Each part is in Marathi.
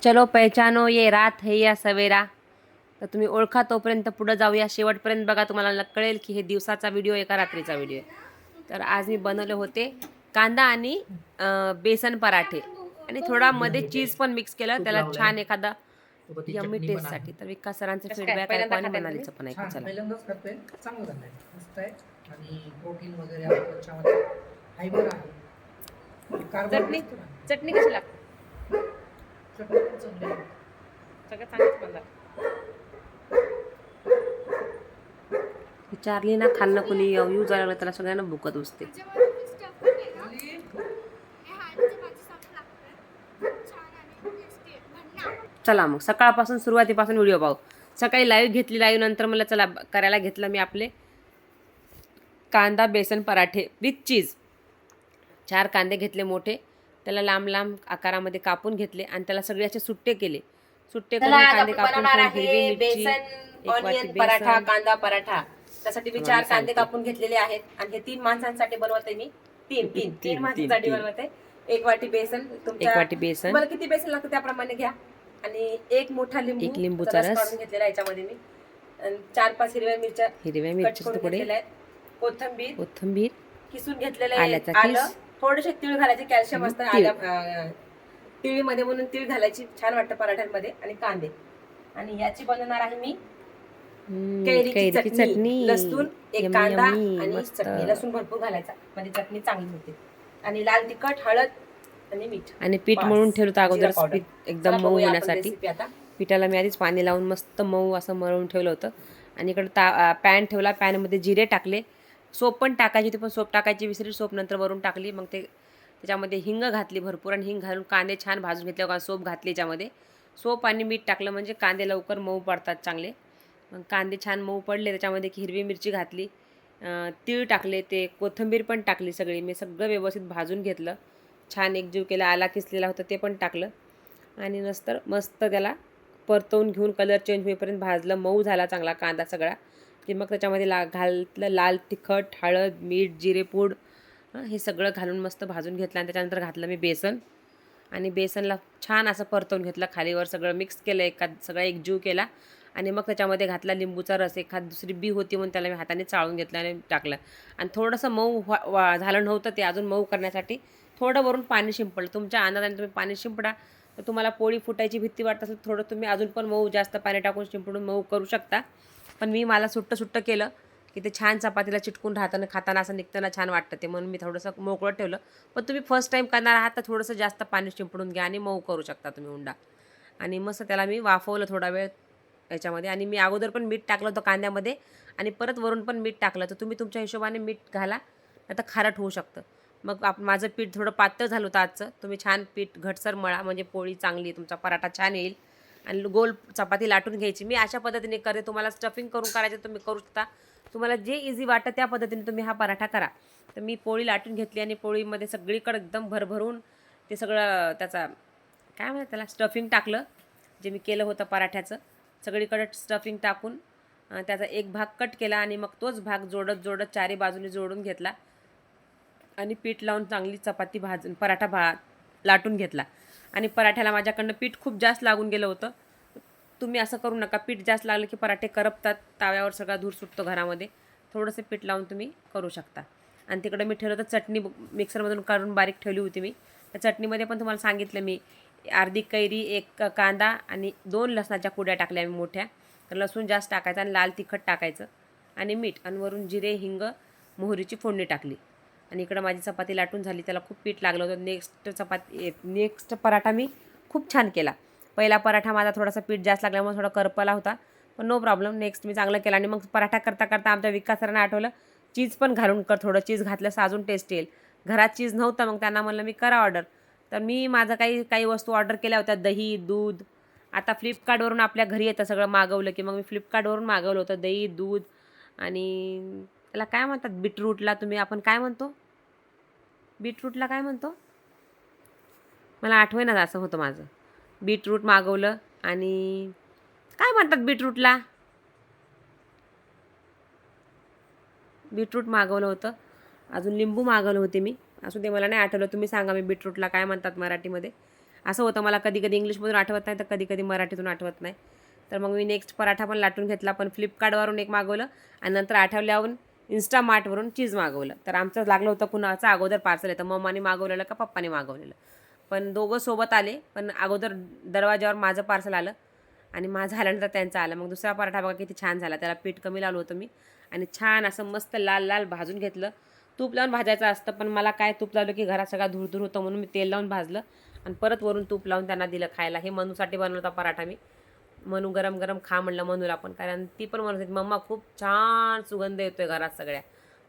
चलो पहचानो ये रात है या सवेरा. तर तुम्ही ओळखा तोपर्यंत पुढे जाऊया. शेवटपर्यंत बघा, तुम्हाला कळेल की हे दिवसाचा व्हिडिओ आहे का रात्रीचा व्हिडिओ आहे. तर आज मी बनवले होते कांदा आणि बेसन पराठे आणि थोडा मध्ये चीज पण मिक्स केलं, तूप त्याला लावलंय छान एखादा सोबत यम्मी चटणी पण आहे. टेस्टसाठी. तर विकास सरांचे कसं काय? फीडबॅक आहे पहिल्यांदा आणि खाताय मनालीचं पण ऐकू. छान चला. पहिल्यांदाच करतोय. चांगलं झालंय, मस्त आहे. आणि प्रोटीन वगैरे आहे त्याच्यामध्ये, फायबर आहे, चटणी कार्बोहायड्रेट आहे. चटणी कशी लागते? चटणी पण चांगली आहे. सगळं चांगलंच बनलं. विचारली ना, खाल्लं कुणी येऊ जायला लागलं त्याला सगळ्यांना भुकत बसते. चला मग सकाळपासून सुरुवातीपासून व्हिडिओ पाहू. सकाळी लाईव्ह घेतली, लाईव्ह नंतर मला चला करायला घेतलं मी आपले कांदा बेसन पराठे विथ चीज. 4 कांदे घेतले मोठे, त्याला लांब लांब आकारामध्ये कापून घेतले आणि त्याला सगळे असे सुट्टे केले. सुट्टे करून कांदे कापून हिरवी मिरची, बेसन एक वाटी ऑनियन पराठा, बेसन. कांदा पराठा. त्यासाठी मी तुम्हाला 4 कांदे सांगते. कापून घेतलेले आहेत आणि हे 3 माणसांसाठी बनवते मी. तीन तीन, माणसांसाठी तीन. बनवते. 1 वाटी बेसन. एक वाटी बेसन, तुम्हाला किती बेसन लागतं त्याप्रमाणे घ्या. आणि 1 मोठा लिंबू, एक लिंबूचा रस काढून घेतलेला याच्यामध्ये मी. आणि 4-5 हिरव्या मिरच्या हिरव्या कट मिरचीचे करून तुकडे, घेतलेल्या आहेत. कोथिंबीर कोथिंबीर, किसून घेतलेले, आल्याचा आलं, किस. थोडेसे तीळ घालायचे, कॅल्शियम असतं तीळ. तिळीमध्ये म्हणून तीळ घालायची, छान वाटतं पराठ्यांमध्ये. आणि कांदे. आणि याची बनवणार आहे मी कैरीची चटणी. लसूण, एक यम्मी, कांदा यम्मी, आणि मस्त. चटणी. लसूण भरपूर घालायचा म्हणजे चटणी चांगली होते. आणि लाल तिखट, हळद आणि मीठ. आणि पीठ बस. मळून ठेवलं होतं अगोदर, जिरा पावडर. पीठ एकदम चला मऊ बघूया आपण होण्यासाठी. रेसिपी आता. पिठाला मी आधीच पाणी लावून मस्त मऊ असं मळून ठेवलं होतं. आणि इकडं पॅन ठेवला, पॅनमध्ये जिरे टाकले, सोप पण टाकायची होती पण सोप टाकायची विसरली, सोप नंतर वरून टाकली. मग ते त्याच्यामध्ये हिंग घातली भरपूर आणि हिंग घालून कांदे छान भाजून घेतले. का सोप घातली याच्यामध्ये, सोप आणि मीठ टाकलं म्हणजे कांदे लवकर मऊ पडतात चांगले. मग कांदे छान मऊ पडले, त्याच्यामध्ये हिरवी मिरची घातली, तीळ टाकले, ते कोथिंबीर पण टाकली सगळी. मी सगळं व्यवस्थित भाजून घेतलं, छान एकजीव केला. आला किसलेला होता ते पण टाकलं आणि नंतर मस्त त्याला परतवून घेऊन कलर चेंज होईपर्यंत भाजलं. मऊ झाला चांगला कांदा सगळा की मग त्याच्यामध्ये घातलं लाल तिखट, हळद, मीठ, जिरेपूड, हे सगळं घालून मस्त भाजून घेतलं. आणि त्याच्यानंतर घातलं मी बेसन आणि बेसनला छान असं परतवून घेतलं, खालीवर सगळं मिक्स केलं, सगळं एकजीव केला. आणि मग त्याच्यामध्ये घातला लिंबूचा रस. एखाद दुसरी बी होती म्हणून त्याला मी हाताने चाळून घेतलं आणि टाकलं. आणि थोडंसं मऊ झालं नव्हतं ते, अजून मऊ करण्यासाठी थोडं वरून पाणी शिंपडलं. तुमच्या अंदाजाने तुम्ही पाणी शिंपडा. तर तुम्हाला पोळी फुटायची भीती वाटत असेल थोडं, तुम्ही अजून पण मऊ जास्त पाणी टाकून शिंपडून मऊ करू शकता. पण मला सुट्टं केलं की ते छान चपातीला चिटकून राहताना, खाताना असं निघताना छान वाटतं ते, म्हणून मी थोडंसं मोकळं ठेवलं. पण तुम्ही फर्स्ट टाईम करणार आहात तर थोडंसं जास्त पाणी शिंपडून घ्या आणि मऊ करू शकता तुम्ही उंडा. आणि मस्त त्याला मी वाफवलं थोडा वेळ याच्यामध्ये. आणि मी अगोदर पण मीठ टाकलं होतं कांद्यामध्ये आणि परत वरून पण मीठ टाकलं. तर तुम्ही तुमच्या हिशोबाने मीठ घाला, आता खारट होऊ शकतं. मग माझं पीठ थोडं पातळ झालं होतं आजचं. तुम्ही छान पीठ घटसर मळा म्हणजे पोळी चांगली, तुमचा पराठा छान येईल. आणि गोल चपाती लाटून घ्यायची. मी अशा पद्धतीने करते, तुम्हाला स्टफिंग करून करायचं तुम्ही करू शकता. तुम्हाला जे इझी वाटतं त्या पद्धतीने तुम्ही हा पराठा करा. तर मी पोळी लाटून घेतली आणि पोळीमध्ये सगळीकडे एकदम भरभरून ते सगळं त्याचा काय म्हणतात त्याला स्टफिंग टाकलं, जे मी केलं होतं पराठ्याचं. सगळीकडे स्टफिंग टाकून त्याचा एक भाग कट केला आणि मग तोच भाग जोडत चारी बाजूने जोडून घेतला आणि पीठ लावून चांगली चपाती पराठा लाटून घेतला. आणि पराठ्याला माझ्याकडनं पीठ खूप जास्त लागून गेलं होतं. तुम्ही असं करू नका, पीठ जास्त लागलं की पराठे करपतात, ताव्यावर सगळा धूर सुटतो घरामध्ये. थोडंसं पीठ लावून तुम्ही करू शकता. आणि तिकडं मी ठेवलं तर चटणी मिक्सरमधून काढून बारीक ठेवली होती मी. त्या चटणीमध्ये पण तुम्हाला सांगितलं मी, अर्धी कैरी, एक कांदा आणि 2 लसणाच्या कुड्या टाकल्या मी मोठ्या. तर लसूण जास्त टाकायचं आणि लाल तिखट टाकायचं आणि मीठ आणि वरून जिरे, हिंग, मोहरीची फोडणी टाकली. आणि इकडं माझी चपाती लाटून झाली, त्याला खूप पीठ लागलं होतं. नेक्स्ट पराठा मी खूप छान केला. पहिला पराठा माझा थोडासा पीठ जास्त लागल्यामुळे थोडा करपला होता, पण नो प्रॉब्लेम. नेक्स्ट मी चांगलं केलं. आणि मग पराठा करता आमच्या विकास सरांना आठवलं, चीज पण घालून कर, थोडं चीज घातलं अजून टेस्ट येईल. घरात चीज नव्हतं, मग त्यांना म्हणलं मी करा ऑर्डर. तर मी माझं काही वस्तू ऑर्डर केल्या होत्या, दही, दूध. आता फ्लिपकार्टवरून आपल्या घरी येतं सगळं मागवलं की, मग मी फ्लिपकार्टवरून मागवलं होतं दही, दूध आणि त्याला काय म्हणतात, बीटरूटला आपण काय म्हणतो, बीटरूटला काय म्हणतो मला आठवेना, असं होतं माझं. बीटरूट मागवलं आणि काय म्हणतात बीटरूटला, बीटरूट मागवलं होतं. अजून लिंबू मागवलं होते मी, असू दे मला नाही आठवलं, तुम्ही सांगा मी बीटरूटला काय म्हणतात मराठीमध्ये. असं होतं, मला कधी कधी इंग्लिशमधून आठवत नाही तर कधी कधी मराठीतून आठवत नाही. तर मग मी नेक्स्ट पराठा पण लाटून घेतला, पण फ्लिपकार्टवरून एक मागवलं आणि नंतर आठवल्यावरून इन्स्टामार्टवरून चीज मागवलं. तर आमचं लागलं होतं कुणाचं अगोदर पार्सल येतं, मम्माने मागवलेलं का पप्पाने मागवलेलं. पण दोघं सोबत आले, पण अगोदर दरवाजावर माझं पार्सल आलं आणि माझं आल्यानंतर त्यांचं आलं. मग दुसरा पराठा बघा किती छान झाला. त्याला पीठ कमी लावलं होतं मी आणि छान असं मस्त लाल लाल भाजून घेतलं. तूप लावून भाजायचं असतं, पण मला काय तूप लावलं की घरात सगळा धूर होतं म्हणून मी तेल लावून भाजलं आणि परत वरून तूप लावून त्यांना दिलं खायला. हे मनूसाठी बनवला होता पराठा मी. मनू गरम गरम खा म्हणलं मनूला पण, कारण ती पण म्हणत होती मम्मा खूप छान सुगंध येतोय घरात सगळ्या.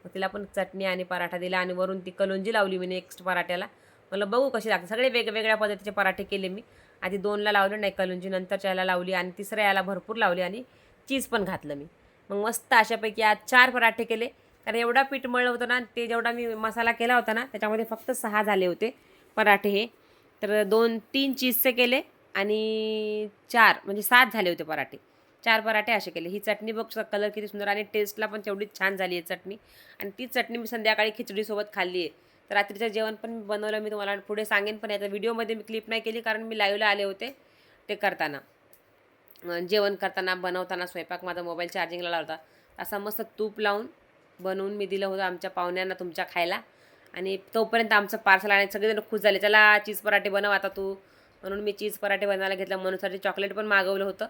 मग तिला पण चटणी आणि पराठा दिला आणि वरून ती कलोंजी लावली मी नेक्स्ट पराठ्याला. मला बघू कशी लागते. सगळे वेगवेगळ्या पद्धतीचे पराठे केले मी. आधी 2ला लावलं नाही कलोंजी, नंतरच्या याला लावली आणि तिसऱ्या याला भरपूर लावली आणि चीज पण घातलं मी. मग मस्त अशापैकी आज 4 पराठे केले. कारण एवढा पीठ मळलं होतं ना, ते जेवढा मी मसाला केला होता ना त्याच्यामध्ये फक्त 6 झाले होते पराठे हे. तर 2-3 चीजचे केले आणि 4 म्हणजे 7 झाले होते पराठे. 4 पराठे असे केले. ही चटणी बघ कलर किती सुंदर आणि टेस्टला पण तेवढीच छान झाली आहे चटणी. आणि ती चटणी मी संध्याकाळी खिचडीसोबत खाल्ली आहे. तर रात्रीचं जेवण पण बनवलं मी, तुम्हाला पुढे सांगेन. पण याचा व्हिडिओमध्ये मी क्लिप नाही केली कारण मी लाईव्हला आले होते ते करताना, जेवण करताना बनवताना स्वयंपाक. माझा मोबाईल चार्जिंगला लावला होता. असा मस्त तूप लावून बनवून मी दिलं होतं आमच्या पाहुण्यांना तुमच्या खायला. आणि तोपर्यंत आमचं पार्सल आणि सगळेजण खुश झाले. चला चीज पराठे बनव आता तू, म्हणून मी चीज पराठे बनवायला घेतलं. मनूसाठी चॉकलेट पण मागवलं होतं.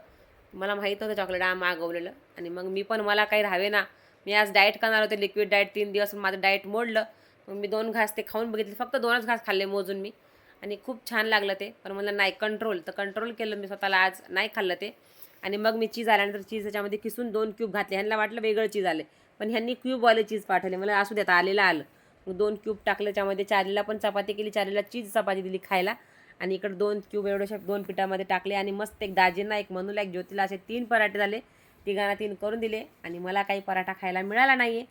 मला माहीत नव्हतं चॉकलेट मागवलेलं. आणि मग मी पण, मला काही राहावे ना, मी आज डाएट करणार होते, लिक्विड डाएट 3 दिवस. माझं डाएट मोडलं. मग मी 2 घास ते खाऊन बघितले, फक्त 2च घास खाल्ले मोजून मी आणि खूप छान लागलं ते. पण मला नाही कंट्रोल, तर कंट्रोल केलं मी स्वतःला, आज नाही खाल्लं ते. आणि मग मी चीज आल्यानंतर चीज त्याच्यामध्ये किसून 2 क्यूब घातले. ह्यांना वाटलं वेगळं चीज आले, पण ह्यांनी क्यूबवाले चीज पाठवले. मला असू देता आलेलं आलं. मग 2 क्यूब टाकलं त्याच्यामध्ये. चार्लीला पण चपाती केली, चार्लीला चीज चपाती दिली खायला. आणि इकडे 2 क्यूब एवढ्याशा 2 पिठामध्ये टाकले आणि मस्त एक दाजींना, एक मनूला, एक ज्योतीला असे 3 पराठे झाले. तिघांना 3 करून दिले आणि मला काही पराठा खायला मिळाला नाही आहे,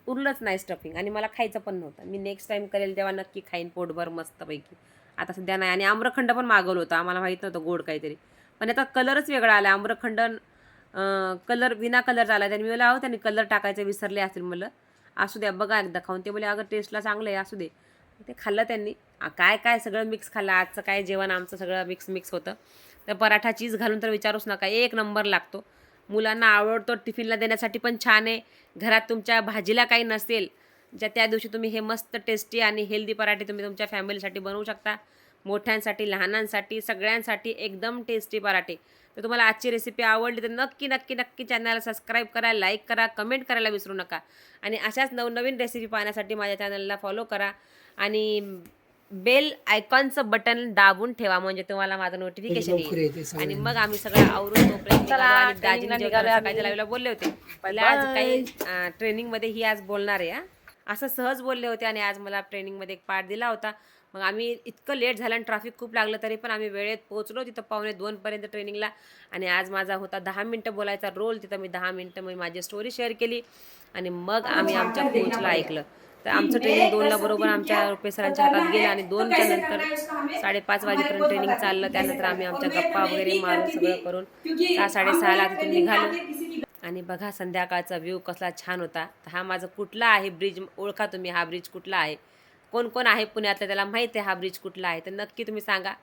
उरलंच नाही स्टफिंग आणि मला खायचं पण नव्हतं. मी नेक्स्ट टाईम करेल तेव्हा नक्की खाईन पोटभर मस्तपैकी. आता सध्या नाही. आणि आम्रखंड पण मागवलं होतं, आम्हाला माहीत नव्हतं गोड काहीतरी, पण याचा कलरच वेगळा आला. आम्रखंड कलर विना कलरचा आला. त्यांनी मला त्यांनी कलर टाकायचे विसरले असेल मला. असू द्या बघा एकदा खाऊन. ते बोले अगं टेस्टला चांगलं आहे, असू दे. ते खाल्लं त्यांनी. काय काय सगळं मिक्स खाल्लं. आजचं काय जेवण आमचं सगळं मिक्स होतं. तर पराठा चीज घालून तर विचारूच नका, 1 नंबर लागतो. मुलांना आवडतो, टिफिनला देण्यासाठी पण छान आहे. घरात तुमच्या भाजीला काही नसेल, त्या दिवशी तुम्ही हे मस्त टेस्टी आणि हेल्दी पराठे तुम्ही तुमच्या फॅमिलीसाठी बनवू शकता. मोठ्यांसाठी, लहानांसाठी, सगळ्यांसाठी एकदम टेस्टी पराठे. तर तुम्हाला आजची रेसिपी आवडली तर नक्की नक्की नक्की चॅनलला सबस्क्राईब करा, लाईक करा, कमेंट करायला विसरू नका. आणि अशाच नवनवीन रेसिपी पाहण्यासाठी माझ्या चॅनलला फॉलो करा आणि बेल आयकॉनचं बटन दाबून ठेवा, म्हणजे तुम्हाला माझं नोटिफिकेशन येईल. आणि मग आम्ही सगळं आवरून तोपर्यंत आणि दाजींनी जेवताना सकाळच्या लाईव्हला बोलले होते, पहिला आज काही ट्रेनिंगमध्ये ही आज बोलणार आहे असं सहज बोलले होते. आणि आज मला ट्रेनिंगमध्ये एक पार्ट दिला होता. मग आम्ही इतकं लेट झालं आणि ट्रॅफिक खूप लागलं, तरी पण आम्ही वेळेत पोहोचलो तिथं 1:45पर्यंत ट्रेनिंगला. आणि आज माझा होता 10 मिनटं बोलायचा रोल. तिथं मी 10 मिनटं मी माझी स्टोरी शेअर केली आणि मग आम्ही आमच्या कोचला ऐकलं. तर आमचं ट्रेनिंग 2ला बरोबर आमच्या रुपे सरांच्या हातात गेलं आणि 2च्या नंतर 5:30 वाजेपर्यंत ट्रेनिंग चाललं. त्यानंतर आम्ही आमच्या गप्पा वगैरे मारून सगळं करून 6-6:30ला तिथून निघालो. आणि बघा संध्याकाळचा व्ह्यू कसला छान होता. तर हा माझा कुठला आहे ब्रिज, ओळखा तुम्ही हा ब्रिज कुठला आहे? कोण कोण आहे पुण्यातलं त्याला माहीत आहे हा ब्रिज कुठला आहे? तर नक्की तुम्ही सांगा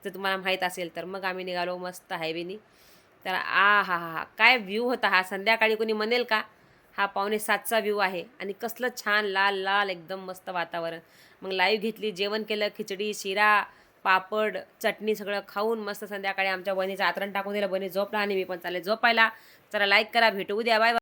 जर तुम्हाला माहीत असेल तर. मग आम्ही निघालो मस्त हायवेनी. तर हा हा हा काय व्ह्यू होता हा. संध्याकाळी कोणी म्हणेल का? हा 6:45चा व्ह्यू आहे आणि कसलं छान लाल लाल एकदम मस्त वातावरण. मग लाईव्ह घेतली, जेवण केलं, खिचडी, शिरा, पापड, चटणी सगळं खाऊन मस्त संध्याकाळी आमच्या बहिणीचं आतरण टाकून दिलं. बहिणी झोपला आणि मी पण चालले झोपायला. चला लाईक करा, भेटू उद्या, बाय.